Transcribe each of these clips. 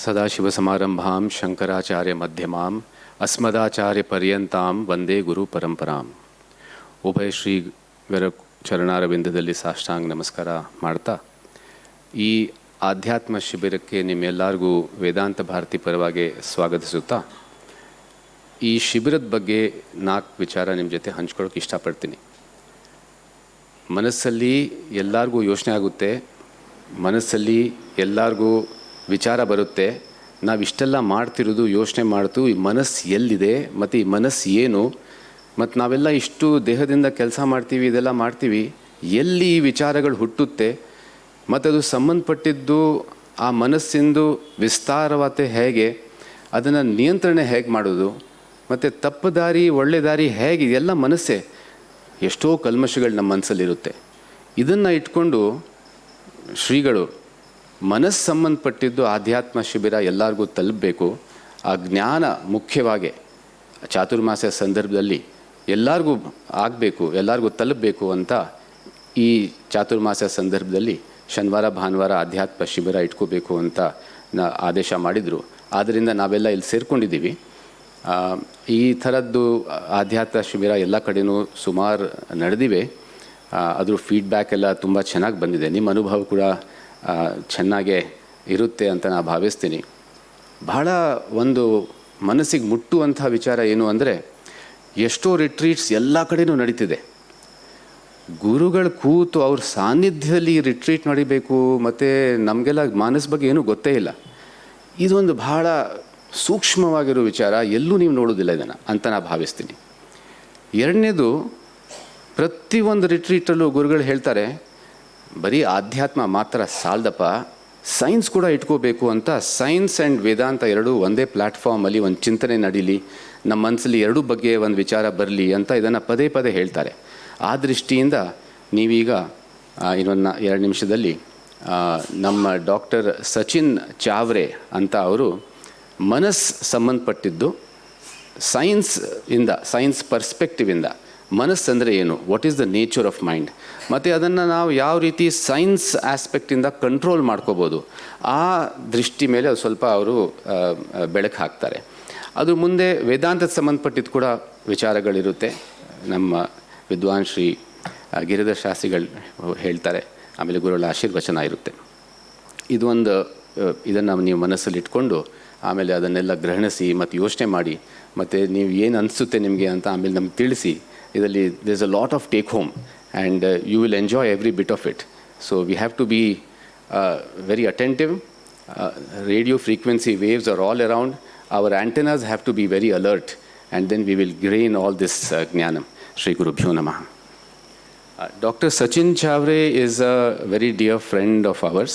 ಸದಾಶಿವಸಮಾರಂಭಾಂ ಶಂಕರಾಚಾರ್ಯ ಮಧ್ಯಮಾಂ ಅಸ್ಮದಾಚಾರ್ಯ ಪರ್ಯಂತಾಂ ವಂದೇ ಗುರು ಪರಂಪರಾಂ. ಉಭಯ ಶ್ರೀಗಳ ಚರಣಾರವಿಂದದಲ್ಲಿ ಸಾಷ್ಟಾಂಗ ನಮಸ್ಕಾರ ಮಾಡ್ತಾ, ಈ ಆಧ್ಯಾತ್ಮ ಶಿಬಿರಕ್ಕೆ ನಿಮ್ಮೆಲ್ಲರಿಗೂ ವೇದಾಂತ ಭಾರತಿ ಪರವಾಗಿ ಸ್ವಾಗತಿಸುತ್ತಾ, ಈ ಶಿಬಿರದ ಬಗ್ಗೆ 4 ವಿಚಾರ ನಿಮ್ಮ ಜೊತೆ ಹಂಚ್ಕೊಳ್ಳೋಕೆ ಇಷ್ಟಪಡ್ತೀನಿ. ಮನಸ್ಸಲ್ಲಿ ಎಲ್ಲರಿಗೂ ಯೋಚನೆ ಆಗುತ್ತೆ, ಮನಸ್ಸಲ್ಲಿ ಎಲ್ಲರಿಗೂ ವಿಚಾರ ಬರುತ್ತೆ. ನಾವಿಷ್ಟೆಲ್ಲ ಮಾಡ್ತಿರೋದು ಯೋಚನೆ ಮಾಡ್ತು ಈ ಮನಸ್ಸು ಎಲ್ಲಿದೆ ಮತ್ತು ಈ ಮನಸ್ಸು ಏನು, ಮತ್ತು ನಾವೆಲ್ಲ ಇಷ್ಟು ದೇಹದಿಂದ ಕೆಲಸ ಮಾಡ್ತೀವಿ, ಇದೆಲ್ಲ ಮಾಡ್ತೀವಿ, ಎಲ್ಲಿ ಈ ವಿಚಾರಗಳು ಹುಟ್ಟುತ್ತೆ, ಮತ್ತು ಅದು ಸಂಬಂಧಪಟ್ಟಿದ್ದು ಆ ಮನಸ್ಸಿಂದು ವಿಸ್ತಾರವಾತೆ ಹೇಗೆ, ಅದನ್ನು ನಿಯಂತ್ರಣೆ ಹೇಗೆ ಮಾಡೋದು, ಮತ್ತು ತಪ್ಪು ದಾರಿ ಒಳ್ಳೆ ದಾರಿ ಹೇಗೆ, ಇದೆಲ್ಲ ಮನಸ್ಸೇ. ಎಷ್ಟೋ ಕಲ್ಮಶಗಳು ನಮ್ಮ ಮನಸ್ಸಲ್ಲಿರುತ್ತೆ. ಇದನ್ನು ಇಟ್ಕೊಂಡು ಶ್ರೀಗಳು ಮನಸ್ಸು ಸಂಬಂಧಪಟ್ಟಿದ್ದು ಆಧ್ಯಾತ್ಮ ಶಿಬಿರ ಎಲ್ಲರಿಗೂ ತಲುಪಬೇಕು, ಆ ಜ್ಞಾನ ಮುಖ್ಯವಾಗಿ ಚಾತುರ್ಮಾಸ್ಯ ಸಂದರ್ಭದಲ್ಲಿ ಎಲ್ಲರಿಗೂ ಆಗಬೇಕು, ಎಲ್ಲರಿಗೂ ತಲುಪಬೇಕು ಅಂತ ಈ ಚಾತುರ್ಮಾಸ್ಯ ಸಂದರ್ಭದಲ್ಲಿ ಶನಿವಾರ ಭಾನುವಾರ ಆಧ್ಯಾತ್ಮ ಶಿಬಿರ ಇಟ್ಕೋಬೇಕು ಅಂತ ಆದೇಶ ಮಾಡಿದರು. ಆದ್ದರಿಂದ ನಾವೆಲ್ಲ ಇಲ್ಲಿ ಸೇರ್ಕೊಂಡಿದ್ದೀವಿ. ಈ ಥರದ್ದು ಆಧ್ಯಾತ್ಮ ಶಿಬಿರ ಎಲ್ಲ ಕಡೆಯೂ ಸುಮಾರು ನಡೆದಿವೆ. ಅದ್ರ ಫೀಡ್ಬ್ಯಾಕ್ ಎಲ್ಲ ತುಂಬ ಚೆನ್ನಾಗಿ ಬಂದಿದೆ. ನಿಮ್ಮ ಅನುಭವ ಕೂಡ ಚೆನ್ನಾಗೇ ಇರುತ್ತೆ ಅಂತ ನಾನು ಭಾವಿಸ್ತೀನಿ. ಬಹಳ ಒಂದು ಮನಸ್ಸಿಗೆ ಮುಟ್ಟುವಂಥ ವಿಚಾರ ಏನು ಅಂದರೆ, ಎಷ್ಟೋ ರಿಟ್ರೀಟ್ಸ್ ಎಲ್ಲ ಕಡೆಯೂ ನಡೀತಿದೆ. ಗುರುಗಳು ಕೂತು ಅವ್ರ ಸಾನ್ನಿಧ್ಯದಲ್ಲಿ ರಿಟ್ರೀಟ್ ನಡಿಬೇಕು, ಮತ್ತು ನಮಗೆಲ್ಲ ಮನಸ್ಸು ಬಗ್ಗೆ ಏನೂ ಗೊತ್ತೇ ಇಲ್ಲ. ಇದೊಂದು ಬಹಳ ಸೂಕ್ಷ್ಮವಾಗಿರೋ ವಿಚಾರ, ಎಲ್ಲೂ ನೀವು ನೋಡೋದಿಲ್ಲ ಇದನ್ನು ಅಂತ ನಾನು ಭಾವಿಸ್ತೀನಿ. ಎರಡನೇದು, ಪ್ರತಿಯೊಂದು ರಿಟ್ರೀಟಲ್ಲೂ ಗುರುಗಳು ಹೇಳ್ತಾರೆ, ಬರೀ ಆಧ್ಯಾತ್ಮ ಮಾತ್ರ ಸಾಲದಪ್ಪ, ಸೈನ್ಸ್ ಕೂಡ ಇಟ್ಕೋಬೇಕು ಅಂತ. ಸೈನ್ಸ್ ಆ್ಯಂಡ್ ವೇದಾಂತ ಎರಡೂ ಒಂದೇ ಪ್ಲ್ಯಾಟ್ಫಾರ್ಮಲ್ಲಿ ಒಂದು ಚಿಂತನೆ ನಡೀಲಿ, ನಮ್ಮ ಮನಸ್ಸಲ್ಲಿ ಎರಡೂ ಬಗ್ಗೆ ಒಂದು ವಿಚಾರ ಬರಲಿ ಅಂತ ಇದನ್ನು ಪದೇ ಪದೇ ಹೇಳ್ತಾರೆ. ಆ ದೃಷ್ಟಿಯಿಂದ ನೀವೀಗ ಇನ್ನೊಂದು 2 ನಿಮಿಷದಲ್ಲಿ ನಮ್ಮ ಡಾಕ್ಟರ್ ಸಚಿನ್ ಚಾವ್ರೆ ಅಂತ ಅವರು ಮನಸ್ಸು ಸಂಬಂಧಪಟ್ಟಿದ್ದು ಸೈನ್ಸ್ ಪರ್ಸ್ಪೆಕ್ಟಿವಿಂದ ಮನಸ್ಸಂದರೆ ಏನು, what is the nature of mind, ಮತ್ತು ಅದನ್ನು ನಾವು ಯಾವ ರೀತಿ ಸೈನ್ಸ್ ಆಸ್ಪೆಕ್ಟಿಂದ ಕಂಟ್ರೋಲ್ ಮಾಡ್ಕೋಬೋದು, ಆ ದೃಷ್ಟಿ ಮೇಲೆ ಅದು ಸ್ವಲ್ಪ ಅವರು ಬೆಳಕು ಹಾಕ್ತಾರೆ. ಅದ್ರ ಮುಂದೆ ವೇದಾಂತದ ಸಂಬಂಧಪಟ್ಟಿದ್ದು ಕೂಡ ವಿಚಾರಗಳಿರುತ್ತೆ. ನಮ್ಮ ವಿದ್ವಾನ್ ಶ್ರೀ ಗಿರಿಧರ ಶಾಸ್ತ್ರಿಗಳು ಹೇಳ್ತಾರೆ, ಆಮೇಲೆ ಗುರುಗಳ ಆಶೀರ್ವಚನ ಇರುತ್ತೆ. ಇದನ್ನು ನೀವು ಮನಸ್ಸಲ್ಲಿ ಇಟ್ಕೊಂಡು ಆಮೇಲೆ ಅದನ್ನೆಲ್ಲ ಗ್ರಹಣಿಸಿ ಮತ್ತು ಯೋಚನೆ ಮಾಡಿ, ಮತ್ತು ನೀವು ಏನು ಅನಿಸುತ್ತೆ ನಿಮಗೆ ಅಂತ ಆಮೇಲೆ ನಮ್ಗೆ ತಿಳಿಸಿ. ಇದರಲ್ಲಿ there is a lot of take home and you will enjoy every bit of it. So we have to be very attentive. Radio frequency waves are all around. Our antennas have to be very alert and then we will gain all this ಜ್ಞಾನಂ. ಶ್ರೀ ಗುರುಭ್ಯೋ ನಮಃ. Dr. Sachin Charve is a very dear friend of ours,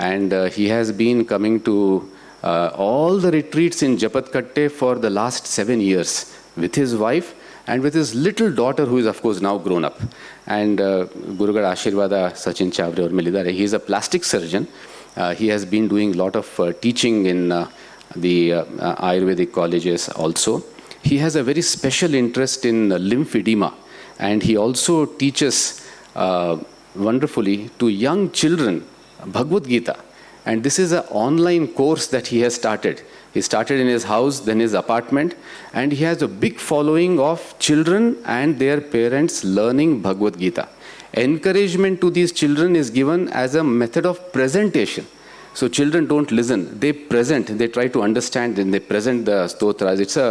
and he has been coming to all the retreats in Japatkatte for the last 7 years with his wife and with his little daughter, who is of course now grown up. And Gurugala Ashirvada Sachin Charve avar melidare. He is a plastic surgeon. He has been doing a lot of teaching in the Ayurvedic colleges also. He has a very special interest in lymphedema, and he also teaches wonderfully to young children Bhagavad Gita. And this is an online course that he has started. He started in his house, then his apartment, and he has a big following of children and their parents learning Bhagavad Gita. Encouragement to these children is given as a method of presentation. So children don't listen, they present, they try to understand, and they present the stotras. It's a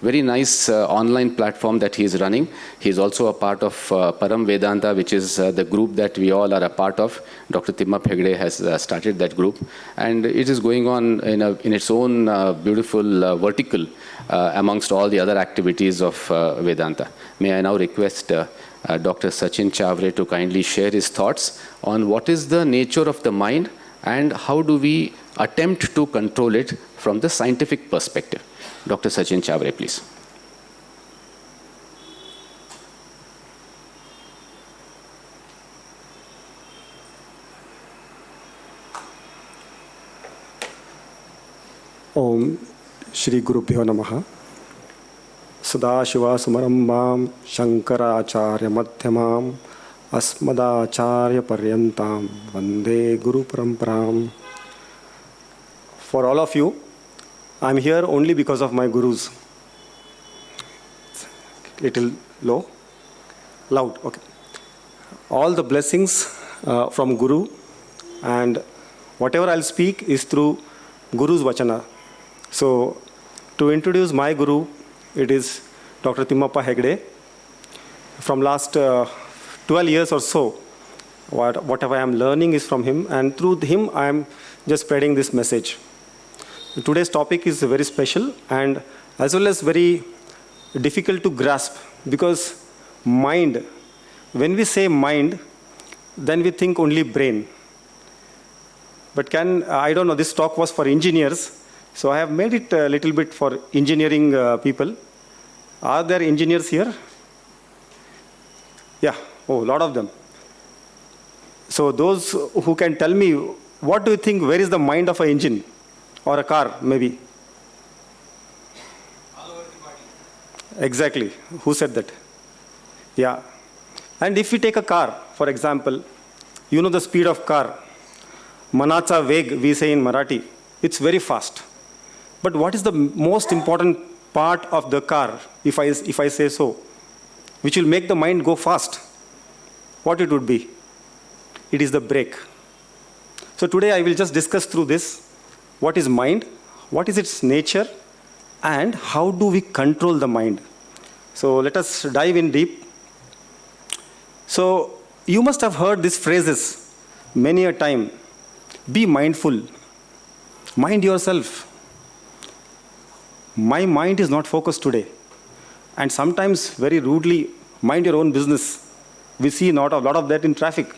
very nice online platform that he is running. He is also a part of Param Vedanta, which is the group that we all are a part of. Dr. Timmap Hegde has started that group, and it is going on in its own beautiful vertical amongst all the other activities of Vedanta. May I now request Dr. Sachin Charve to kindly share his thoughts on what is the nature of the mind and how do we attempt to control it from the scientific perspective. Dr. Sachin Charve, please. Om Shri Gurubhyo Namaha. Sadashivasamarambham Shankaracharya Madhyamam Asmadacharya Paryantam Vande Guru Paramparam. for all of you. I'm here only because of my gurus. Little low? Loud, okay. All the blessings from Guru, and whatever I'll speak is through Guru's Vachana. So, to introduce my Guru, it is Dr. Timmappa Hegde. From last 12 years or so, whatever I am learning is from him, and through him I am just spreading this message. Today's topic is very special and as well as very difficult to grasp, because mind, when we say mind, then we think only brain. But I don't know, this talk was for engineers, so I have made it a little bit for engineering people. Are there engineers here? Yeah, oh, a lot of them. So those who can tell me, what do you think, where is the mind of an engine or a car, maybe? All over the body. Exactly. Who said that? Yeah. And if we take a car, for example, you know the speed of car. Manacha Veg, we say in Marathi. It's very fast. But what is the most important part of the car, if I say so, which will make the mind go fast? What it would be? It is the brake. So today I will just discuss through this. What is mind? What is its nature? And how do we control the mind? So let us dive in deep. So you must have heard these phrases many a time. Be mindful. Mind yourself. My mind is not focused today. And sometimes very rudely, mind your own business. We see a lot of that in traffic.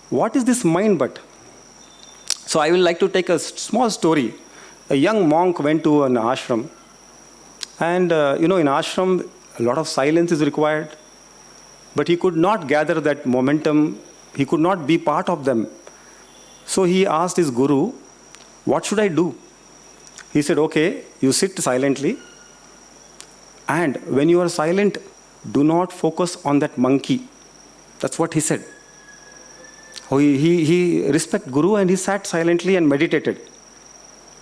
What is this mind but? So I will like to take a small story. A young monk went to an ashram. And in ashram, a lot of silence is required. But he could not gather that momentum. He could not be part of them. So he asked his guru, what should I do? He said, okay, you sit silently. And when you are silent, do not focus on that monkey. That's what he said. He respected Guru and he sat silently and meditated.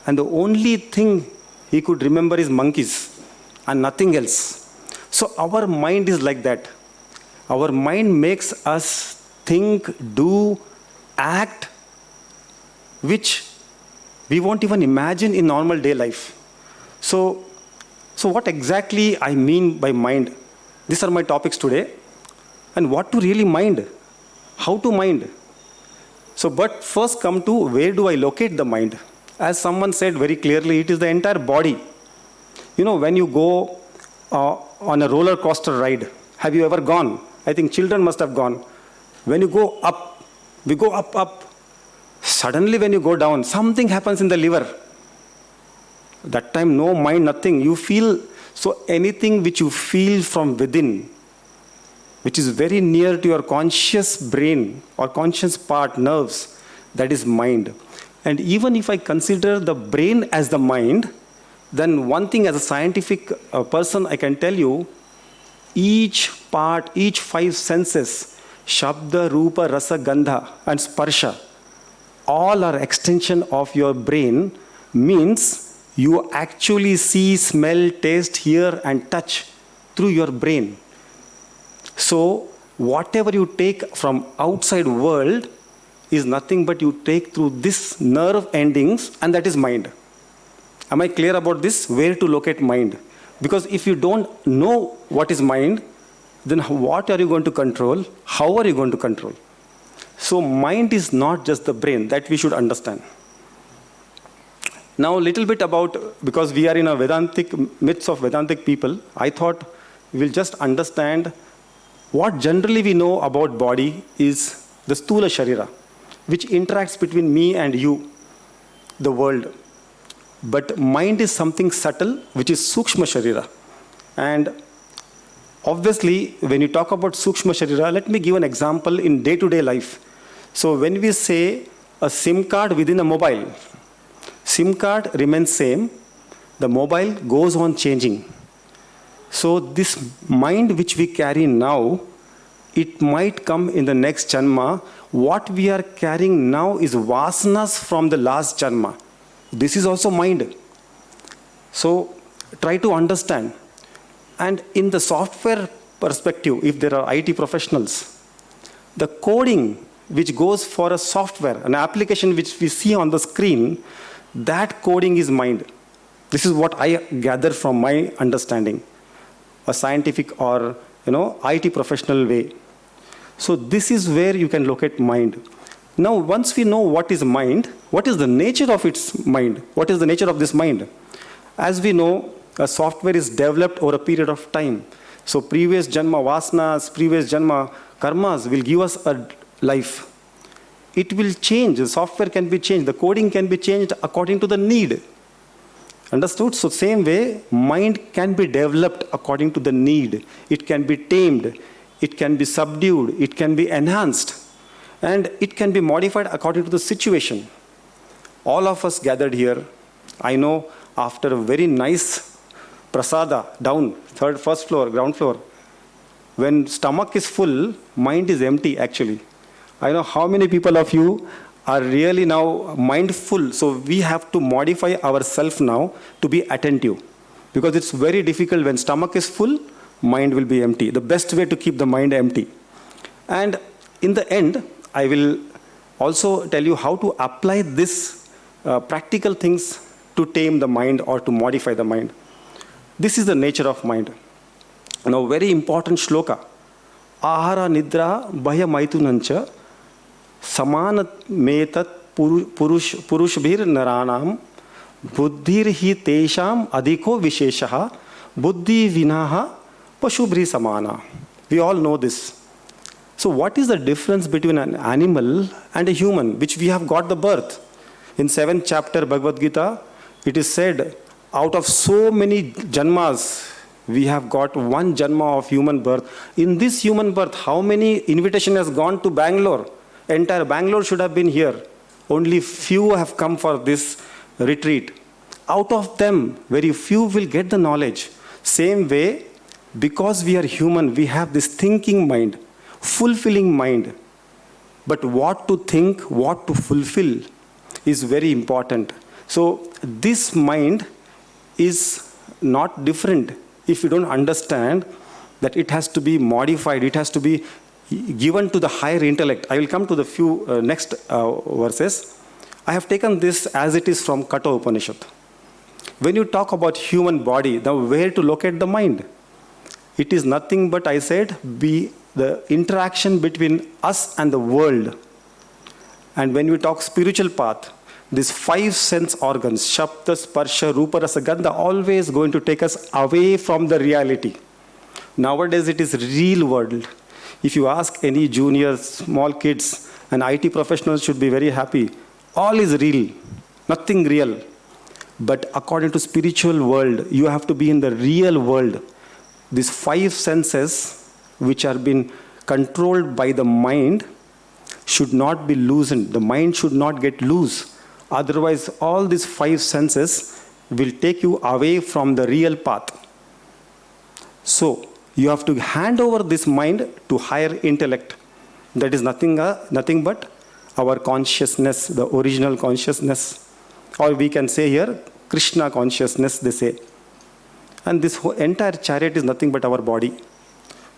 And the only thing he could remember is monkeys and nothing else. So our mind is like that. Our mind makes us think, do, act, which we won't even imagine in normal day life. So what exactly I mean by mind? These are my topics today. And what to really mind? How to mind? So, but first come to where do I locate the mind? As someone said very clearly, it is the entire body. When you go on a roller coaster ride, have you ever gone? I think children must have gone. When you go up, we go up. Suddenly when you go down, something happens in the liver. That time, no mind, nothing. You feel, so anything which you feel from within, which is very near to your conscious brain or conscious part, nerves, that is mind. And even if I consider the brain as the mind, then one thing as a scientific person I can tell you, each part, each 5 senses, Shabda, Rupa, Rasa, Gandha and Sparsha, all are extension of your brain, means you actually see, smell, taste, hear and touch through your brain. So whatever you take from outside world is nothing but you take through this nerve endings, and that is mind. Am I clear about this? Where to locate mind? Because if you don't know what is mind, then what are you going to control? How are you going to control? So mind is not just the brain, that we should understand. Now a little bit about, because we are in a Vedantic, midst of Vedantic people, I thought we'll just understand what generally we know about body is the Stula Sharira, which interacts between me and you, the world. But mind is something subtle, which is Sukshma Sharira. And obviously, when you talk about Sukshma Sharira, let me give an example in day-to-day life. So when we say a SIM card within a mobile, SIM card remains same, the mobile goes on changing. So this mind which we carry now, it might come in the next janma. What we are carrying now is vasanas from the last janma. This is also mind. So try to understand. And in the software perspective, if there are IT professionals, the coding which goes for a software, an application which we see on the screen, that coding is mind. This is what I gather from my understanding, a scientific or IT professional way. So this is where you can locate mind. Now, once we know what is mind, what is the nature of its mind? What is the nature of this mind? As we know, a software is developed over a period of time. So previous janma vasanas, previous janma karmas will give us a life. It will change. The software can be changed. The coding can be changed according to the need. Understood? So same way, mind can be developed according to the need. It can be tamed. It can be subdued. It can be enhanced. And it can be modified according to the situation. All of us gathered here, I know, after a very nice prasada down, first floor, ground floor. When stomach is full, mind is empty actually. I know how many people of you are really now mindful. So we have to modify ourselves now to be attentive. Because it's very difficult when stomach is full, mind will be empty. The best way to keep the mind empty. And in the end, I will also tell you how to apply this practical things to tame the mind or to modify the mind. This is the nature of mind. Now, very important shloka. Ahara nidra bhaya maitunancha samana metat purushbhir naranam buddhir hi tesham adhiko visheshaha buddhi vinaha pashubhri samana. We all know this. So what is the difference between an animal and a human, which we have got the birth? In 7th chapter Bhagavad Gita, it is said, out of so many janmas, we have got one janma of human birth. In this human birth, how many invitation has gone to Bangalore? Entire Bangalore should have been here. Only few have come for this retreat. Out of them, very few will get the knowledge. Same way, because we are human, we have this thinking mind, fulfilling mind. But what to think, what to fulfill is very important. So this mind is not different if you don't understand that it has to be modified, it has to be given to the higher intellect. I will come to the few next verses. I have taken this as it is from Katha Upanishad. When you talk about human body, now where to locate the mind? It is nothing but, I said, be the interaction between us and the world. And when we talk spiritual path, these 5 sense organs, Shabda, Sparsha, Rupa, Rasa, Gandha, always going to take us away from the reality. Nowadays it is real world. If you ask any juniors, small kids, and IT professionals should be very happy. All is real, nothing real. But according to spiritual world, you have to be in the real world. These 5 senses, which are being controlled by the mind, should not be loosened. The mind should not get loose. Otherwise, all these 5 senses will take you away from the real path. So, you have to hand over this mind to higher intellect. That is nothing but our consciousness, the original consciousness. Or we can say here, Krishna consciousness, they say. And this whole entire chariot is nothing but our body.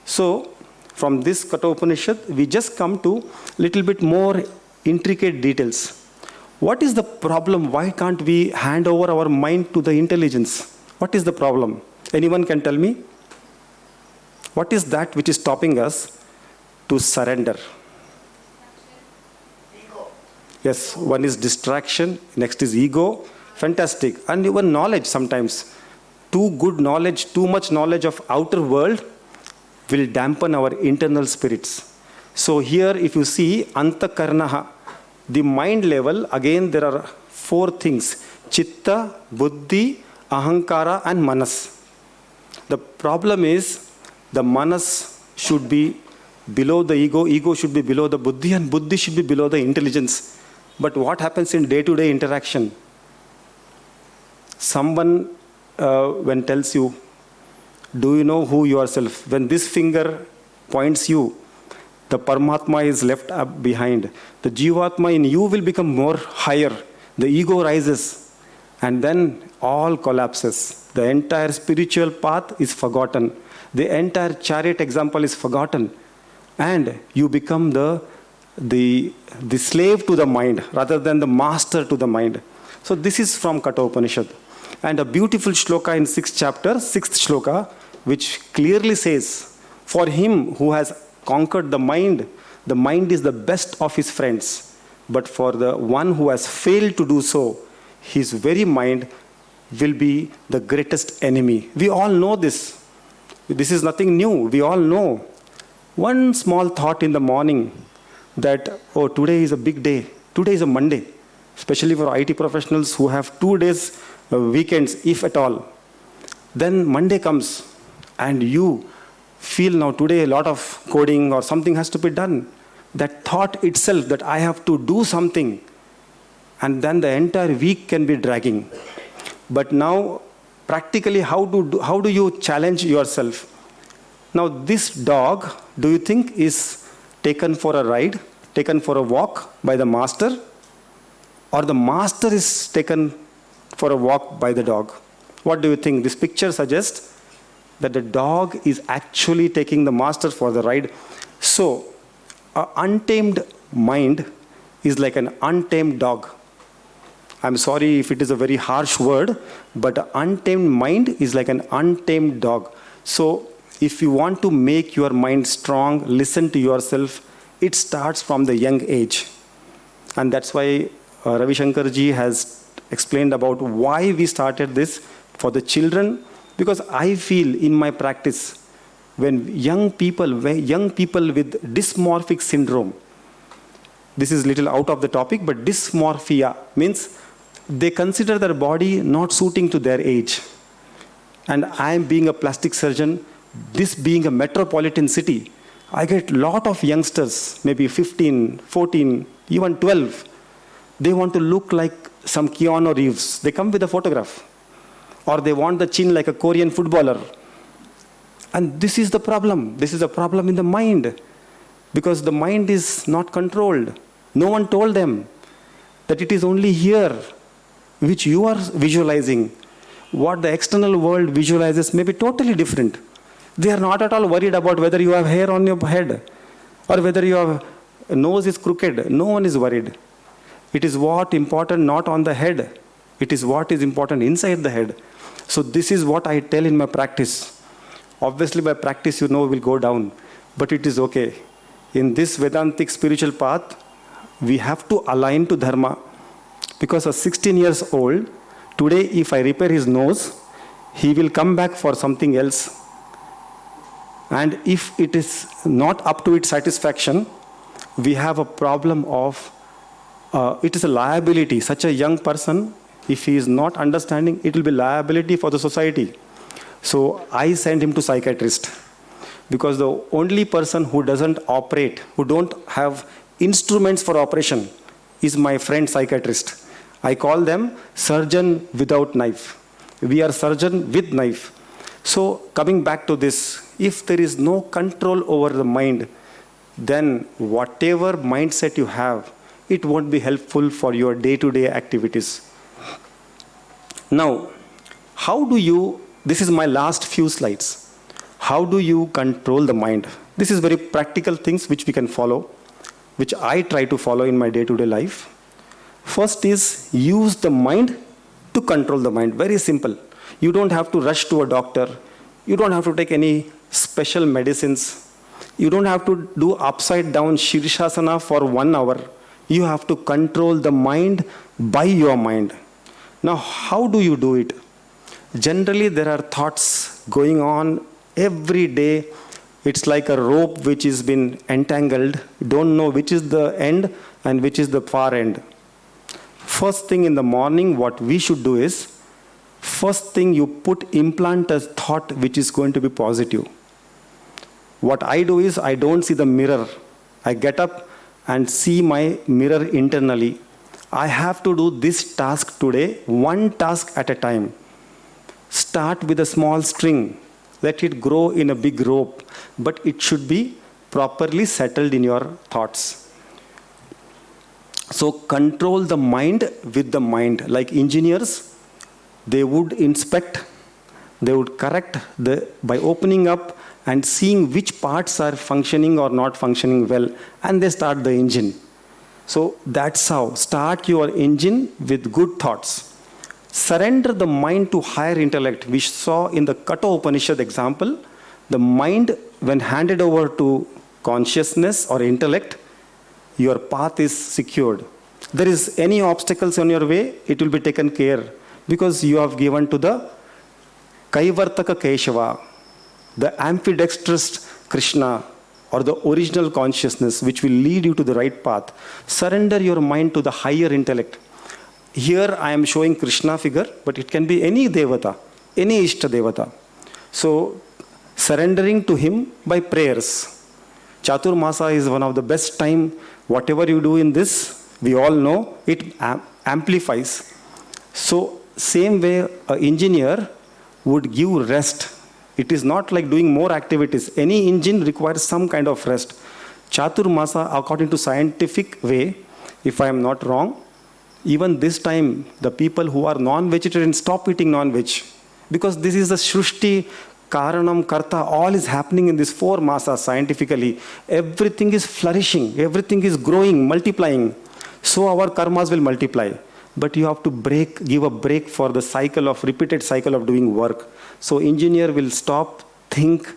So, from this Katha Upanishad, we just come to little bit more intricate details. What is the problem? Why can't we hand over our mind to the intelligence? What is the problem? Anyone can tell me? What is that which is stopping us to surrender? Ego. Yes, one is distraction, next is ego. Fantastic. And even knowledge sometimes. Too good knowledge, too much knowledge of outer world will dampen our internal spirits. So here if you see Antakarnaha, the mind level, again there are 4 things. Chitta, Buddhi, Ahankara and Manas. The problem is the Manas should be below the ego, ego should be below the Buddhi, and Buddhi should be below the intelligence. But what happens in day-to-day interaction? Someone when tells you, do you know who yourself? When this finger points you, the Paramatma is left behind. The Jivatma in you will become more higher. The ego rises. And then all collapses. The entire spiritual path is forgotten. The entire chariot example is forgotten. And you become the slave to the mind rather than the master to the mind. So this is from Katha Upanishad. And a beautiful shloka in 6th chapter, 6th shloka, which clearly says, for him who has conquered the mind is the best of his friends. But for the one who has failed to do so, his very mind will be the greatest enemy. We all know this. This is nothing new. We all know. One small thought in the morning that, oh, today is a big day. Today is a Monday, especially for IT professionals who have 2 days weekends, if at all. Then Monday comes and you feel now today a lot of coding or something has to be done. That thought itself that I have to do something, and then the entire week can be dragging. But now, practically, how do you challenge yourself? Now, this dog, do you think is taken for a ride, taken for a walk by the master? Or the master is taken for a walk by the dog? What do you think? This picture suggests that the dog is actually taking the master for the ride. So, an untamed mind is like an untamed dog. I'm sorry if it is a very harsh word, but an untamed mind is like an untamed dog. So, if you want to make your mind strong, listen to yourself, it starts from the young age. And that's why Ravi Shankar ji has explained about why we started this for the children, because I feel in my practice, when young people with dysmorphic syndrome, this is little out of the topic, but dysmorphia means they consider their body not suiting to their age. And I am being a plastic surgeon, this being a metropolitan city, I get a lot of youngsters, maybe 15, 14, even 12. They want to look like some Keanu Reeves. They come with a photograph. Or they want the chin like a Korean footballer. And this is the problem. This is a problem in the mind. Because the mind is not controlled. No one told them that it is only here which you are visualizing. What the external world visualizes may be totally different. They are not at all worried about whether you have hair on your head or whether your nose is crooked. No one is worried. It is what important not on the head. It is what is important inside the head. So this is what I tell in my practice. Obviously by practice will go down. But it is okay. In this Vedantic spiritual path, we have to align to Dharma. Because a 16 years old, today if I repair his nose, he will come back for something else. And if it is not up to its satisfaction, we have a problem of, it is a liability. Such a young person, if he is not understanding, it will be liability for the society. So I send him to psychiatrist. Because the only person who doesn't operate, who don't have instruments for operation, is my friend psychiatrist. I call them surgeon without knife. We are surgeon with knife. So coming back to this, if there is no control over the mind, then whatever mindset you have, it won't be helpful for your day-to-day activities. Now, how do you, this is my last few slides. How do you control the mind? This is very practical things which we can follow, which I try to follow in my day-to-day life. First is use the mind to control the mind. Very simple. You don't have to rush to a doctor. You don't have to take any special medicines. You don't have to do upside down Shirshasana for 1 hour. You have to control the mind by your mind. Now, how do you do it? Generally, there are thoughts going on every day. It's like a rope which has been entangled. You don't know which is the end and which is the far end. First thing in the morning, what we should do is, first thing you implant a thought which is going to be positive. What I do is, I don't see the mirror. I get up and see my mirror internally. I have to do this task today, one task at a time. Start with a small string. Let it grow in a big rope, but it should be properly settled in your thoughts. So control the mind with the mind. Like engineers, They would inspect, they would correct by opening up and seeing which parts are functioning or not functioning well, and they start the engine. So that's how. Start your engine with good thoughts. Surrender the mind to higher intellect. We saw in the Kata Upanishad example, the mind, when handed over to consciousness or intellect, your path is secured. There is any obstacles on your way, it will be taken care, because you have given to the Kaivartaka Keshava, the ambidextrous Krishna, or the original consciousness, which will lead you to the right path. Surrender your mind to the higher intellect. Here I am showing Krishna figure, but it can be any Devata, any Ishta Devata. So surrendering to him by prayers. Chaturmasya is one of the best time. Whatever you do in this, we all know, it amplifies. So same way an engineer would give rest. It is not like doing more activities. Any engine requires some kind of rest. Chaturmasya, according to scientific way, if I am not wrong, even this time, the people who are non-vegetarian stop eating non-veg. Because this is the Shrushti, Karanam, Karta, all is happening in this 4 masas scientifically. Everything is flourishing, everything is growing, multiplying. So our karmas will multiply. But you have to give a break for the repeated cycle of doing work. So engineer will stop, think,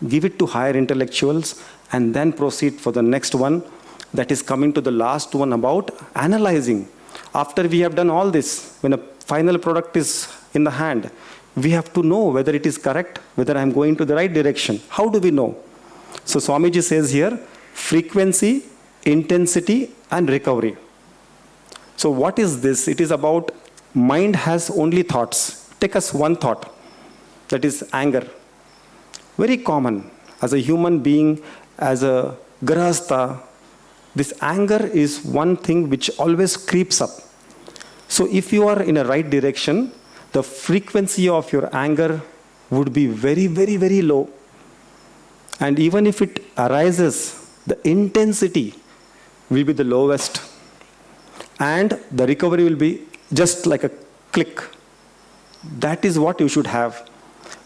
give it to higher intellectuals, and then proceed for the next one. That is coming to the last one about analyzing. After we have done all this, when a final product is in the hand, we have to know whether it is correct, whether I am going to the right direction. How do we know? So Swamiji says here, frequency, intensity, and recovery. So what is this? It is about mind has only thoughts. Take us one thought. That is anger. Very common. As a human being, as a grahastha, this anger is one thing which always creeps up. So if you are in a right direction, the frequency of your anger would be very, very, very low. And even if it arises, the intensity will be the lowest. And the recovery will be just like a click. That is what you should have.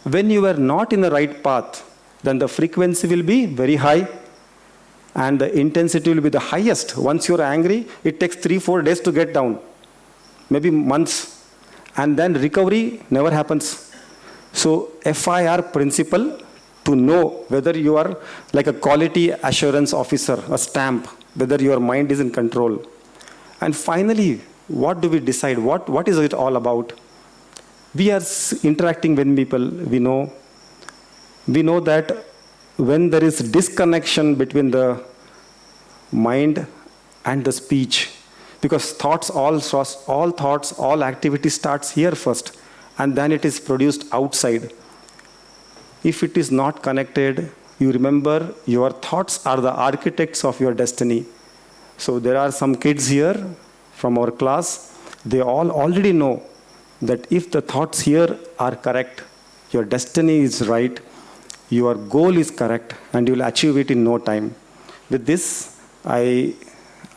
When you are not in the right path, then the frequency will be very high and the intensity will be the highest. Once you're angry, it takes 3-4 days to get down, maybe months. And then recovery never happens. So FIR principle, to know whether you are like a quality assurance officer, a stamp, whether your mind is in control. And finally, what do we decide? What is it all about? We are interacting with people, we know that when there is disconnection between the mind and the speech, because all thoughts, all activity starts here first, and then it is produced outside. If it is not connected, you remember your thoughts are the architects of your destiny. So there are some kids here from our class, they all already know that if the thoughts here are correct, your destiny is right, your goal is correct, and you will achieve it in no time. With this, I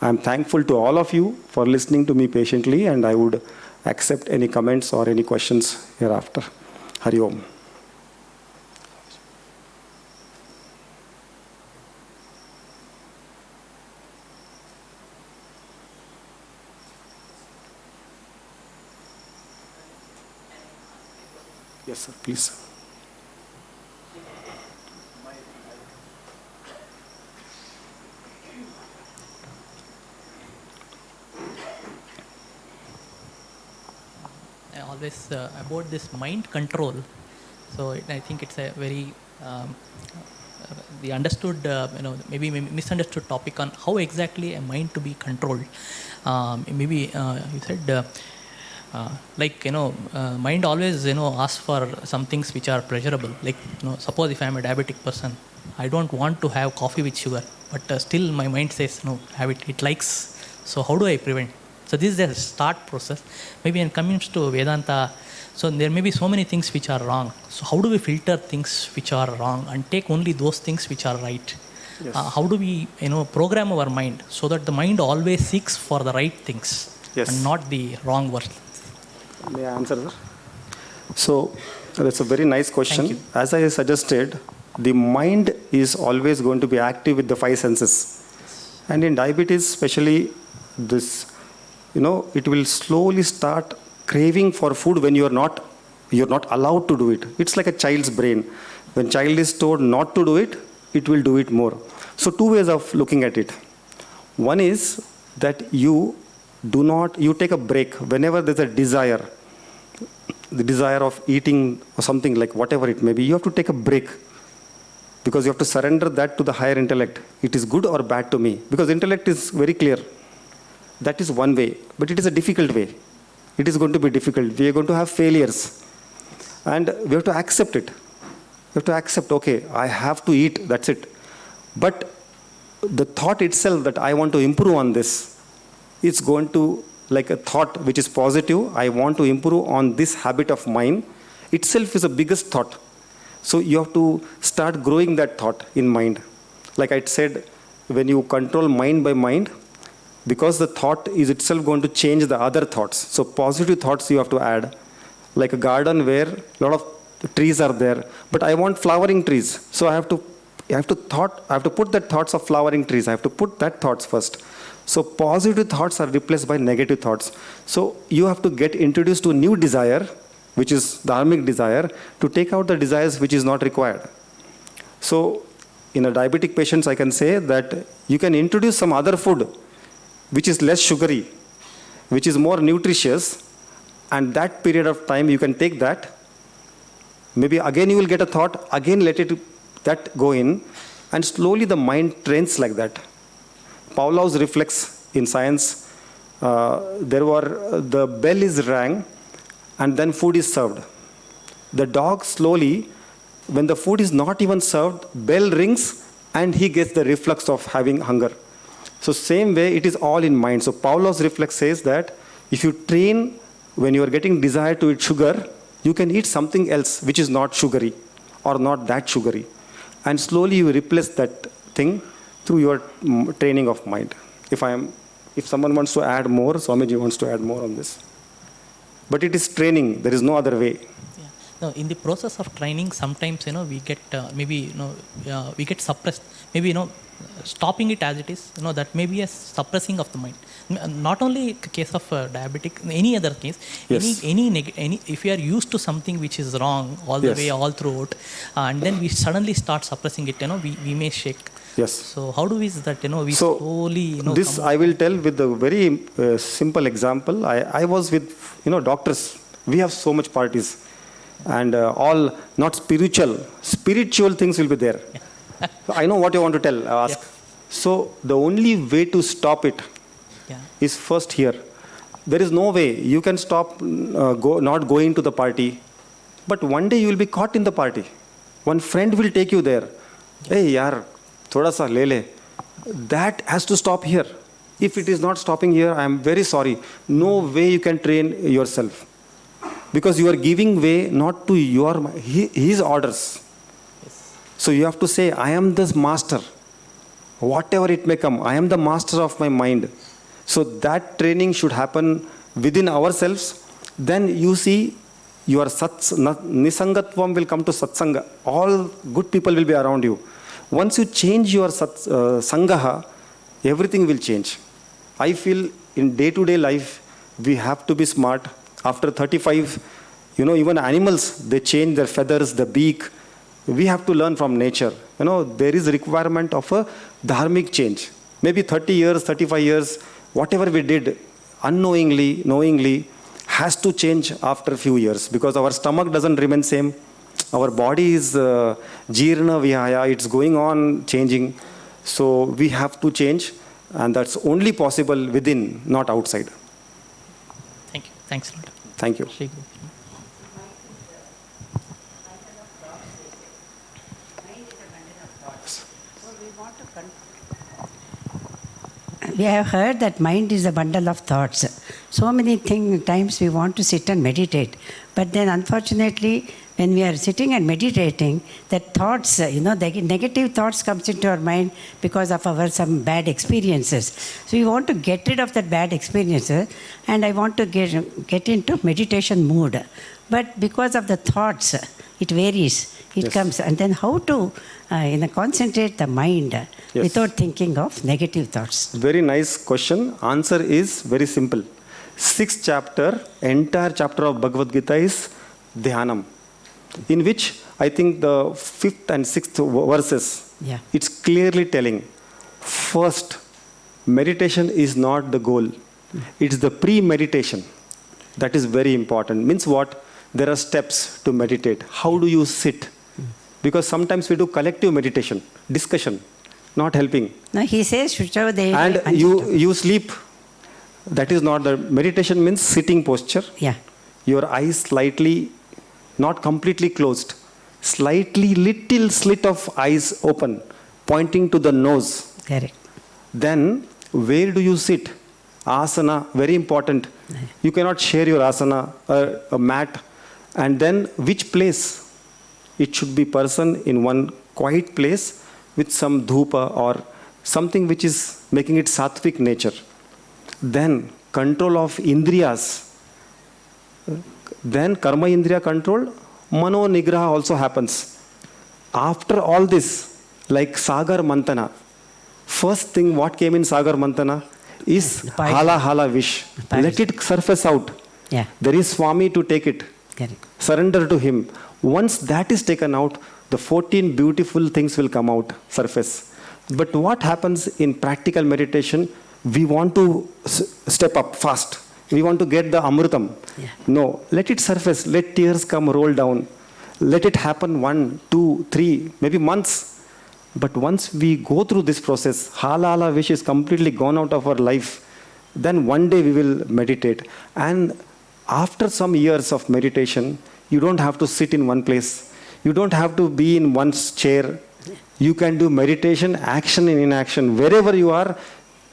am thankful to all of you for listening to me patiently, and I would accept any comments or any questions hereafter. Hari Om. Yes, sir, please. Always about this mind control. So I think it's a very the understood, maybe misunderstood topic on how exactly a mind to be controlled. Maybe you said. Mind always, asks for some things which are pleasurable. Like, suppose if I am a diabetic person, I don't want to have coffee with sugar, but still my mind says, no, have it, it likes. So how do I prevent? So this is the start process. Maybe when it comes to Vedanta, so there may be so many things which are wrong. So how do we filter things which are wrong and take only those things which are right? Yes. How do we, program our mind so that the mind always seeks for the right things, yes, and not the wrong ones? May I answer, sir? So that's a very nice question. Thank you. As I suggested, the mind is always going to be active with the five senses. And in diabetes, especially this, it will slowly start craving for food when you're not allowed to do it. It's like a child's brain. When child is told not to do it, it will do it more. So two ways of looking at it. One is that you take a break whenever there's a desire, the desire of eating or something like whatever it may be. You have to take a break because you have to surrender that to the higher intellect. It is good or bad to me, because intellect is very clear. That is one way, but it is a difficult way. It is going to be difficult. We are going to have failures, and we have to accept it. We have to accept, okay, I have to eat, that's it. But the thought itself that I want to improve on this, it's going to, like a thought which is positive, I want to improve on this habit of mine, itself is the biggest thought. So you have to start growing that thought in mind. Like I said, when you control mind by mind, because the thought is itself going to change the other thoughts. So positive thoughts you have to add. Like a garden where a lot of trees are there, but I want flowering trees. So I have to put that thoughts of flowering trees. I have to put that thoughts first. So positive thoughts are replaced by negative thoughts. So you have to get introduced to a new desire, which is dharmic desire, to take out the desires which is not required. So in a diabetic patients, I can say that you can introduce some other food which is less sugary, which is more nutritious, and that period of time you can take that. Maybe again you will get a thought, again let that go in, and slowly the mind trains like that. Pavlov's reflex in science, the bell is rang, and then food is served. The dog slowly, when the food is not even served, bell rings, and he gets the reflex of having hunger. So same way, it is all in mind. So Pavlov's reflex says that if you train, when you are getting desire to eat sugar, you can eat something else which is not sugary or not that sugary. And slowly you replace that thing through your training of mind. If someone wants to add more, Swamiji wants to add more on this. But it is training, there is no other way. Yeah. No, in the process of training, sometimes, we get, we get suppressed. Maybe, stopping it as it is, that may be a suppressing of the mind. Not only case of diabetic, any other case, Yes. any if we are used to something which is wrong all the Yes. way, all throughout, and then we suddenly start suppressing it, we may shake. Yes. So how do we that, we So slowly, this I will tell with a very simple example. I was with, doctors. We have so much parties. And all not spiritual things will be there. So I know what you want to tell, ask. Yeah. So the only way to stop it is first here. There is no way you can stop not going to the party. But one day you will be caught in the party. One friend will take you there. Hey, yaar, thoda sa le le. That has to stop here. If it is not stopping here, I am very sorry. No way you can train yourself. Because you are giving way not to his orders. So you have to say, I am this master. Whatever it may come, I am the master of my mind. So that training should happen within ourselves. Then you see, your nisangatvam will come to satsanga. All good people will be around you. Once you change your sangaha, everything will change. I feel in day-to-day life, we have to be smart. After 35, even animals, they change their feathers, the beak. We have to learn from nature. There is a requirement of a dharmic change. Maybe 30 years, 35 years, whatever we did, unknowingly, knowingly, has to change after a few years, because our stomach doesn't remain same. Our body is jirna vihaya, it's going on changing. So we have to change, and that's only possible within, not outside. Thank you. Thanks a lot. Thank you. Shri Guru. We have heard that mind is a bundle of thoughts. So many times we want to sit and meditate, But then unfortunately, when we are sitting and meditating, that thoughts, the negative thoughts comes into our mind because of our some bad experiences. So we want to get rid of that bad experiences, and I want to get into meditation mood. But because of the thoughts, it varies. It Yes. comes, and then how to concentrate the mind Yes. without thinking of negative thoughts. Very nice question. Answer is very simple. Sixth chapter, entire chapter of Bhagavad Gita is Dhyanam, in which I think the fifth and sixth verses, Yeah. it's clearly telling, first, meditation is not the goal. It's the pre-meditation. That is very important. Means what? There are steps to meditate. How do you sit? Because sometimes we do collective meditation, discussion, not helping. Now he says, Shuchavadeva. And you sleep. That is not the meditation, means sitting posture. Yeah. Your eyes slightly, not completely closed, slightly little slit of eyes open, pointing to the nose. Correct. Then where do you sit? Asana, very important. You cannot share your asana, a mat. And then which place? It should be person in one quiet place with some dhupa or something which is making it sattvic nature. Then control of indriyas. Then karma indriya control, mano nigraha also happens. After all this, like Sagar Mantana, first thing what came in Sagar Mantana is The poison. hala hala wish. Poison. Let it surface out. Yeah. There is Swami to take it. Correct. Surrender to him. Once that is taken out, the 14 beautiful things will come out, surface. But what happens in practical meditation? We want to step up fast. We want to get the amrutam. Yeah. No, let it surface. Let tears come, roll down. Let it happen 1, 2, 3, maybe months. But once we go through this process, hala wish is completely gone out of our life, then one day we will meditate. And after some years of meditation, you don't have to sit in one place. You don't have to be in one's chair. You can do meditation, action and inaction. Wherever you are,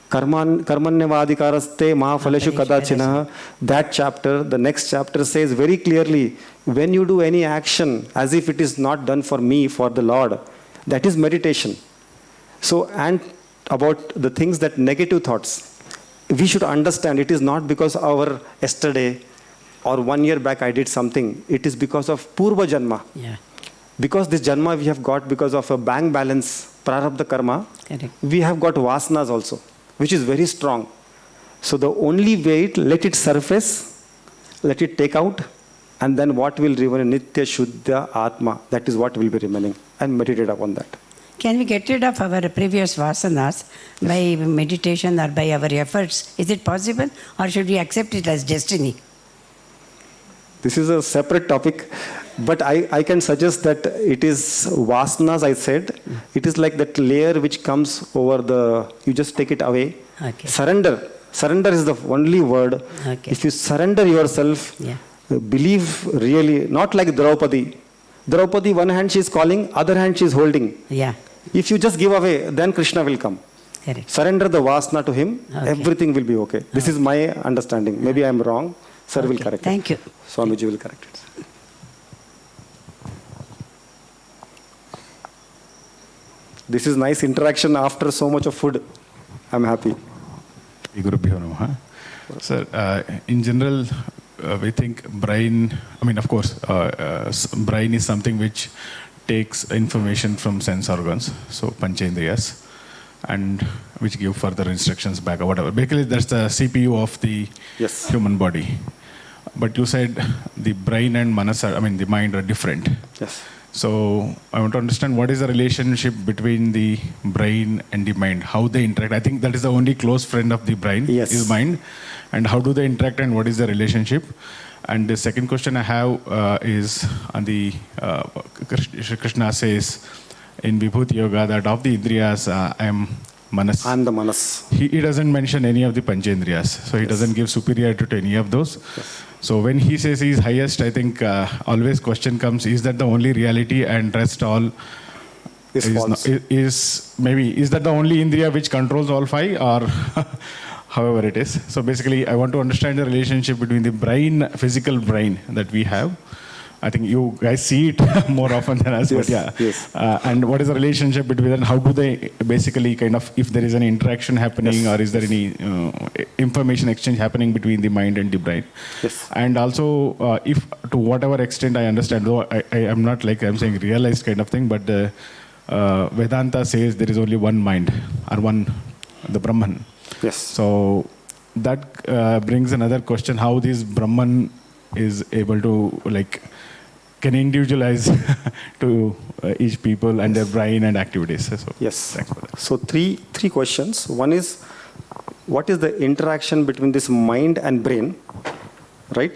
karmanyavadikaraste mahaphaleshu kadachina. That chapter, the next chapter says very clearly, when you do any action as if it is not done for me, for the Lord, that is meditation. So, and about the things that negative thoughts, we should understand it is not because our yesterday or 1 year back I did something. It is because of Purva Janma. Yeah. Because this Janma we have got because of a bank balance, Prarabdha Karma, Correct. we have got Vasanas also, which is very strong. So the only way, let it surface, let it take out, and then what will remain? Nitya Shuddha Atma. That is what will be remaining. And meditate upon that. Can we get rid of our previous vasanas by meditation or by our efforts? Is it possible? Or should we accept it as destiny? This is a separate topic, but I can suggest that it is vasanas, I said. It is like that layer which comes over the, you just take it away. Okay. Surrender. Surrender is the only word. Okay. If you surrender yourself, Yeah. believe really, not like Draupadi. Draupadi, one hand she is calling, other hand she is holding. Yeah. If you just give away, then Krishna will come. Correct. Surrender the vasana to him, Okay. everything will be okay. This is my understanding. Maybe I am wrong. Sir will Okay. correct Thank it. you. Swamiji will correct it. This is nice interaction after so much of food. I'm happy. Gurubhyo Namaha. Sir, in general, we think brain, I mean, of course, brain is something which takes information from sense organs, so panchendriyas, and which give further instructions back or whatever. Basically, that's the CPU of the Yes. human body. But you said the brain and manas are, I mean, the mind are different. Yes. So I want to understand what is the relationship between the brain and the mind, how they interact. I think that is the only close friend of the brain, Yes. is mind. And how do they interact and what is the relationship? And the second question I have is on the, Krishna says in Vibhuti Yoga that of the Indriyas, I am Manas. I'm the Manas. He doesn't mention any of the Panchendriyas, so he doesn't give superiority to any of those. So when he says he is highest, I think always question comes, is that the only reality and rest all Is false. is maybe, is that the only Indriya which controls all five, or however it is. So basically, I want to understand the relationship between the brain, physical brain that we have. I think you guys see it more often than us, but yeah. Yes. And what is the relationship between them? How do they basically kind of, if there is any interaction happening, or is there any information exchange happening between the mind and the brain? Yes. And also, if to whatever extent I understand, though I am not like I'm saying realized kind of thing, but Vedanta says there is only one mind, or one, the Brahman. Yes. So that brings another question: how this Brahman is able to can individualize to each people and their brain and activities. So Yes. thanks for that. So three questions. One is, what is the interaction between this mind and brain, right?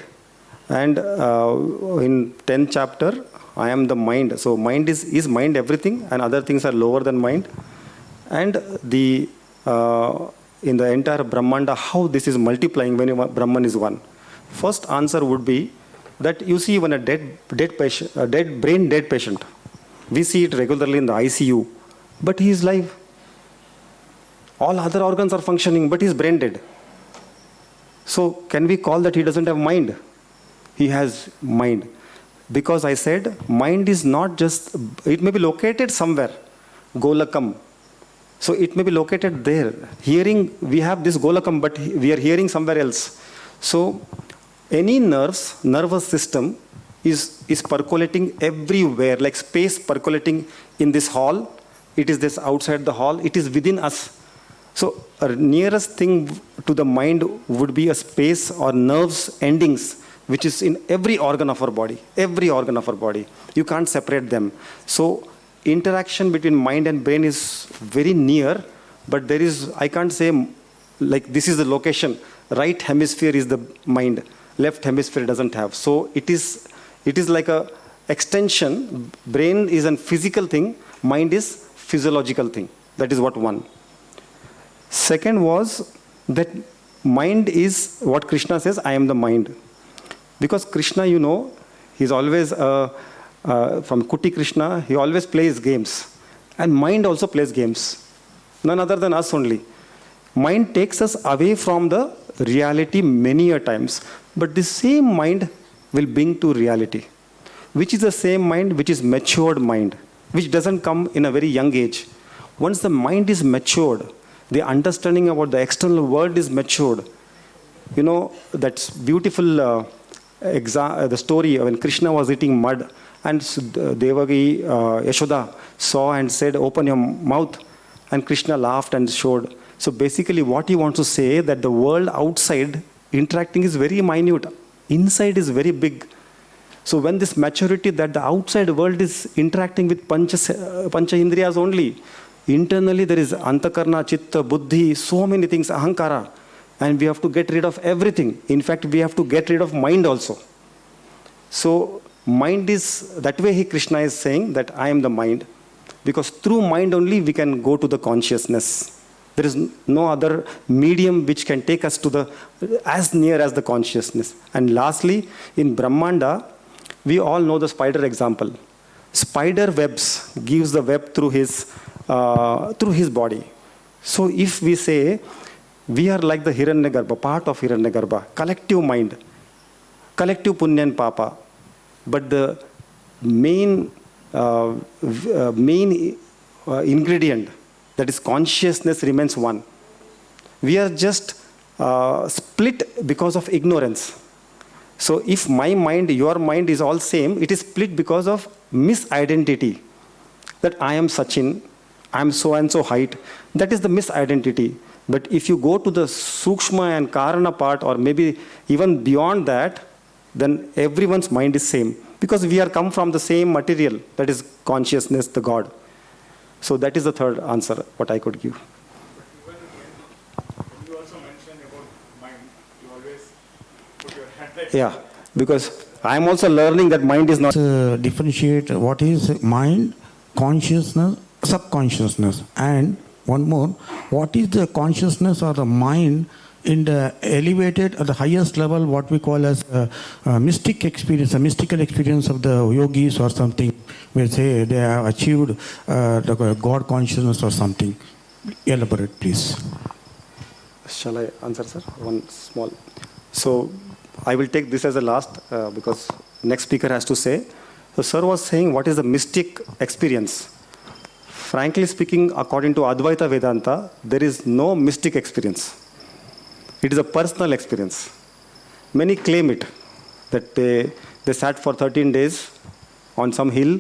And in 10th chapter, I am the mind. So mind is mind everything, and other things are lower than mind. And the in the entire Brahmanda, how this is multiplying when Brahman is one. First answer would be that you see when a dead brain dead patient, we see it regularly in the ICU, but he is live. All other organs are functioning, but he is brain dead. So can we call that he doesn't have mind? He has mind. Because I said mind is not just, it may be located somewhere, Golakam. So it may be located there. Hearing, we have this Golakam, but we are hearing somewhere else. So any nervous system is percolating everywhere, like space percolating in this hall. It is this outside the hall. It is within us. So a nearest thing to the mind would be a space or nerves endings, which is in every organ of our body. Every organ of our body. You can't separate them. So interaction between mind and brain is very near, but there is, I can't say like this is the location. Right hemisphere is the mind. Left hemisphere doesn't have. So it is like a extension. Brain is a physical thing. Mind is physiological thing. That is what one. Second was that mind is what Krishna says, I am the mind. Because Krishna, you know, he's always, from Kuti Krishna, he always plays games. And mind also plays games. None other than us only. Mind takes us away from the reality many a times. But the same mind will bring to reality. Which is the same mind, which is matured mind. Which doesn't come in a very young age. Once the mind is matured, the understanding about the external world is matured. You know, that's beautiful the story when Krishna was eating mud and Devaki, Yashoda saw and said, open your mouth. And Krishna laughed and showed. So basically what he wants to say that the world outside interacting is very minute. Inside is very big. So when this maturity that the outside world is interacting with pancha indriyas only, internally there is antakarna, chitta, buddhi, so many things, ahankara. And we have to get rid of everything. In fact, we have to get rid of mind also. So mind is, that way Krishna is saying that I am the mind. Because through mind only we can go to the consciousness. There is no other medium which can take us to the, as near as the consciousness. And lastly, in Brahmanda, we all know the spider example. Spider webs gives the web through his body. So if we say, we are like the Hiranyagarbha, part of Hiranyagarbha, collective mind, collective punya and papa. But the main ingredient, that is consciousness, remains one. We are just split because of ignorance. So if my mind, your mind is all same, it is split because of misidentity. That I am Sachin, I am so and so height. That is the misidentity. But if you go to the Sukshma and Karana part, or maybe even beyond that, then everyone's mind is same. Because we are come from the same material, that is consciousness, the God. So that is the third answer, what I could give. When you also mentioned about mind, you always put your hand there. Yeah, because I am also learning that mind is not... differentiate what is mind, consciousness, subconsciousness, and one more, what is the consciousness or the mind in the elevated or the highest level, what we call as a mystic experience, a mystical experience of the yogis or something, where say they have achieved the God consciousness or something. Elaborate, please. Shall I answer, sir? One small. So I will take this as a last because next speaker has to say. So sir was saying what is the mystic experience. Frankly speaking, according to Advaita Vedanta, there is no mystic experience. It is a personal experience. Many claim it, that they sat for 13 days on some hill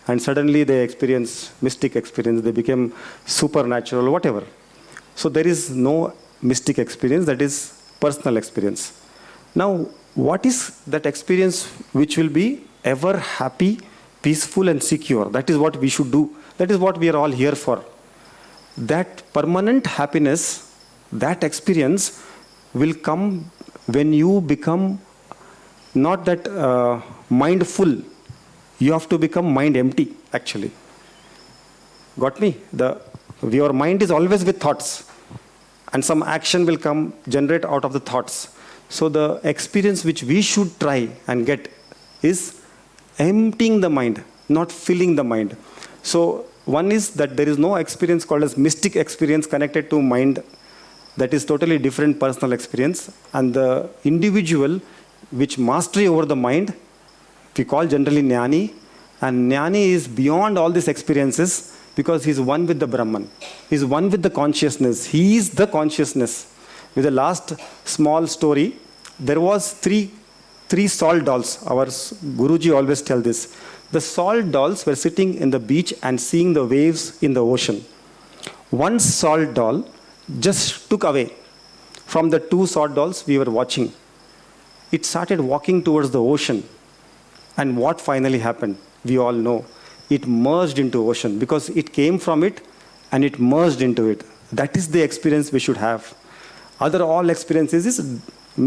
and suddenly they experienced mystic experience. They became supernatural, whatever. So there is no mystic experience, that is personal experience. Now, what is that experience which will be ever happy, peaceful and secure? That is what we should do. That is what we are all here for. That permanent happiness, that experience will come when you become not that mindful. You have to become mind empty, actually. Got me? Your mind is always with thoughts. And some action will come, generate out of the thoughts. So the experience which we should try and get is emptying the mind, not filling the mind. So one is that there is no experience called as mystic experience connected to mind. That is totally different personal experience. And the individual which mastery over the mind, we call generally Jnani. And Jnani is beyond all these experiences because he's one with the Brahman. He's one with the consciousness. He is the consciousness. With the last small story, there was three salt dolls. Our Guruji always tell this. The salt dolls were sitting in the beach and seeing the waves in the ocean. One salt doll just took away from the two salt dolls we were watching. It started walking towards the ocean. And what finally happened? We all know. It merged into ocean because it came from it and it merged into it. That is the experience we should have. Other all experiences is